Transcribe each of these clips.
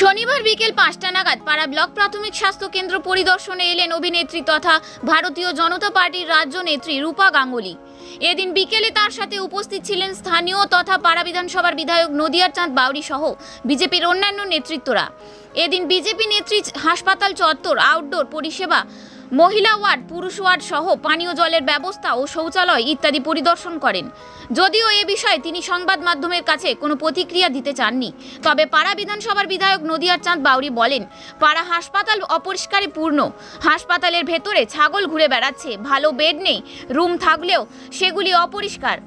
শনিবার বিকেল ৫টা নাগাদ পাড়া ব্লক প্রাথমিক স্বাস্থ্য কেন্দ্র পরিদর্শনে এলেন অভিনেত্রী তথা ভারতীয় জনতা পার্টির রাজ্য নেত্রী রূপা গাঙ্গুলি। এদিন বিকেলে তার সাথে উপস্থিত ছিলেন স্থানীয় তথা পাড়া বিধানসভার বিধায়ক নদিয়ার চাঁদ বাউরি সহ বিজেপির অন্যান্য নেতৃত্বরা। এদিন বিজেপি নেত্রী হাসপাতাল চত্বর, আউটডোর পরিষেবা, মহিলা ওয়ার্ড, পুরুষ ওয়ার্ড সহ পানীয় জলের ব্যবস্থা ও শৌচালয় ইত্যাদি পরিদর্শন করেন। যদিও এ বিষয়ে তিনি সংবাদ মাধ্যমের কাছে কোনো প্রতিক্রিয়া দিতে চাননি, তবে পাড়া বিধানসভার বিধায়ক নদিয়ার চাঁদ বাউরি বলেন, পাড়া হাসপাতাল অপরিষ্কারে পূর্ণ। হাসপাতালের ভেতরে ছাগল ঘুরে বেড়াচ্ছে, ভালো বেড নেই, রুম থাকলেও সেগুলি অপরিষ্কার,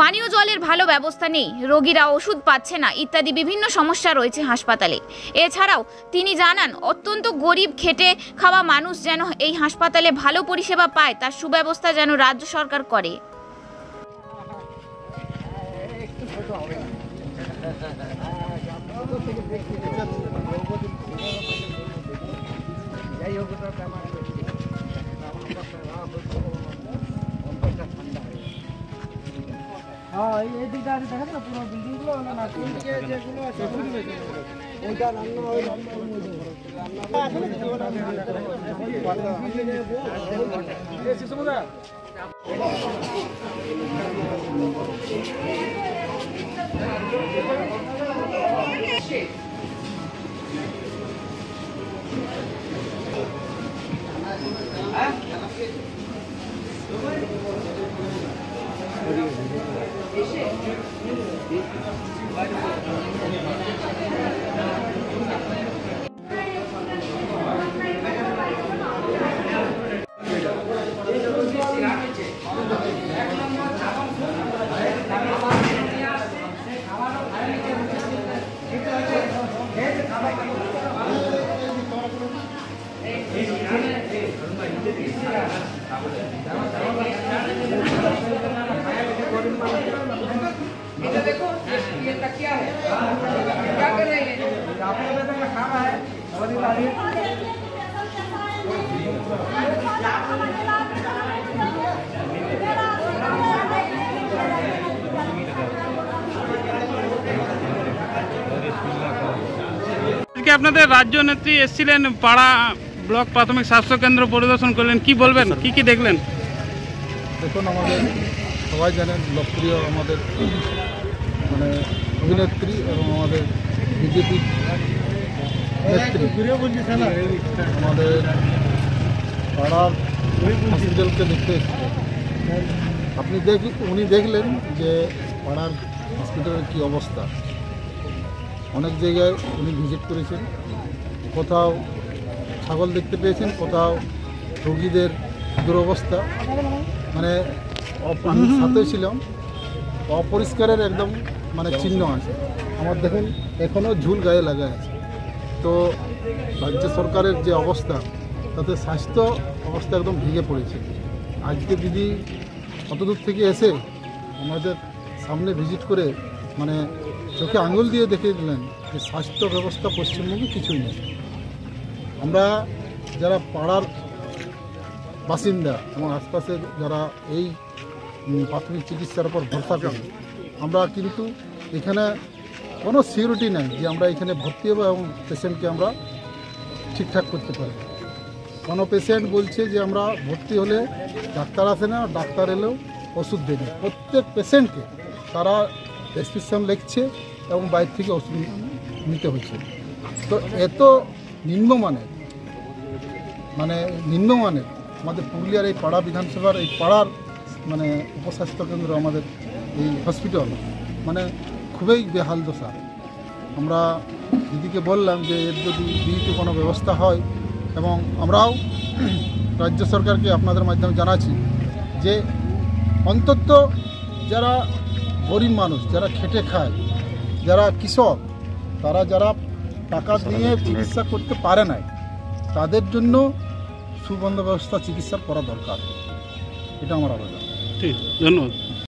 পানীয় জলের ভালো ব্যবস্থা নেই, রোগীরা ওষুধ পাচ্ছে না ইত্যাদি বিভিন্ন সমস্যা রয়েছে হাসপাতালে। এছাড়াও তিনি জানান, অত্যন্ত গরিব খেটে খাওয়া মানুষ যেন এই হাসপাতালে ভালো পরিষেবা পায় তার সুব্যবস্থা যেন রাজ্য সরকার করে। हाँ ये दिखा देखा ना पूरा बिल्डिंग गुलो ना ना कोई के যেগুলো আছে ওইটা রান্না ওই इधर देखो ये तकिया है, क्या कर रहे हैं? आपने बताया खाना है और ये আপনাদের রাজ্য নেত্রী এসেছিলেন, পাড়া ব্লক প্রাথমিক স্বাস্থ্য কেন্দ্র পরিদর্শন করলেন, কি বলবেন, কি কি দেখলেন? দেখুন, আমাদের সবাই জানেন লোকপ্রিয় আমাদের মানে অভিনেত্রী এবং আমাদের বিজেপি নেত্রী আমাদের পাড়ার হসপিটালকে দেখতে এসেছিলেন। উনি দেখলেন যে পাড়ার হসপিটালের কী অবস্থা। অনেক জায়গায় উনি ভিজিট করেছেন, কোথাও ছাগল দেখতে পেয়েছেন, কোথাও রোগীদের দুরবস্থা, মানে আমি সাথে ছিলাম, অপরিষ্কারের একদম মানে চিহ্ন আছে। আমার দেখুন এখনও ঝুল গায়ে লাগা আছে। তো রাজ্য সরকারের যে অবস্থা, তাতে স্বাস্থ্য অবস্থা একদম ভেঙে পড়েছে। আজকে দিদি অতদূর থেকে এসে আমাদের সামনে ভিজিট করে মানে চোখে আঙুল দিয়ে দেখিয়ে দিলেন যে স্বাস্থ্য ব্যবস্থা পশ্চিমবঙ্গে কিছুই নেই। আমরা যারা পাড়ার বাসিন্দা এবং আশপাশের যারা এই প্রাথমিক চিকিৎসার উপর ভরসা করি, আমরা কিন্তু এখানে কোনো সিকিউরিটি নেই যে আমরা এখানে ভর্তি হবো এবং পেশেন্টকে আমরা ঠিকঠাক করতে পারি। কোনো পেশেন্ট বলছে যে আমরা ভর্তি হলে ডাক্তার আসে না, ডাক্তার এলেও ওষুধ দেবে। প্রত্যেক পেশেন্টকে তারা প্রেসক্রিপশন লিখছে এবং বাইরে থেকে ওষুধ নিতে হচ্ছে। তো এত নিম্নমানের আমাদের পুরুলিয়ার এই পাড়া বিধানসভার এই পাড়ার মানে উপস্বাস্থ্য কেন্দ্র, আমাদের এই হসপিটাল মানে খুবই বেহাল দশা। আমরা দিদিকে বললাম যে এর যদি বিহিত কোনো ব্যবস্থা হয়, এবং আমরাও রাজ্য সরকারকে আপনাদের মাধ্যমে জানাচ্ছি যে অন্তত যারা গরিব মানুষ, যারা খেটে খায়, যারা কৃষক, তারা যারা টাকা দিয়ে চিকিৎসা করতে পারে না, তাদের জন্য সুবন্দোবস্ত চিকিৎসা করা দরকার। এটা আমার আবেদন। ঠিক, ধন্যবাদ।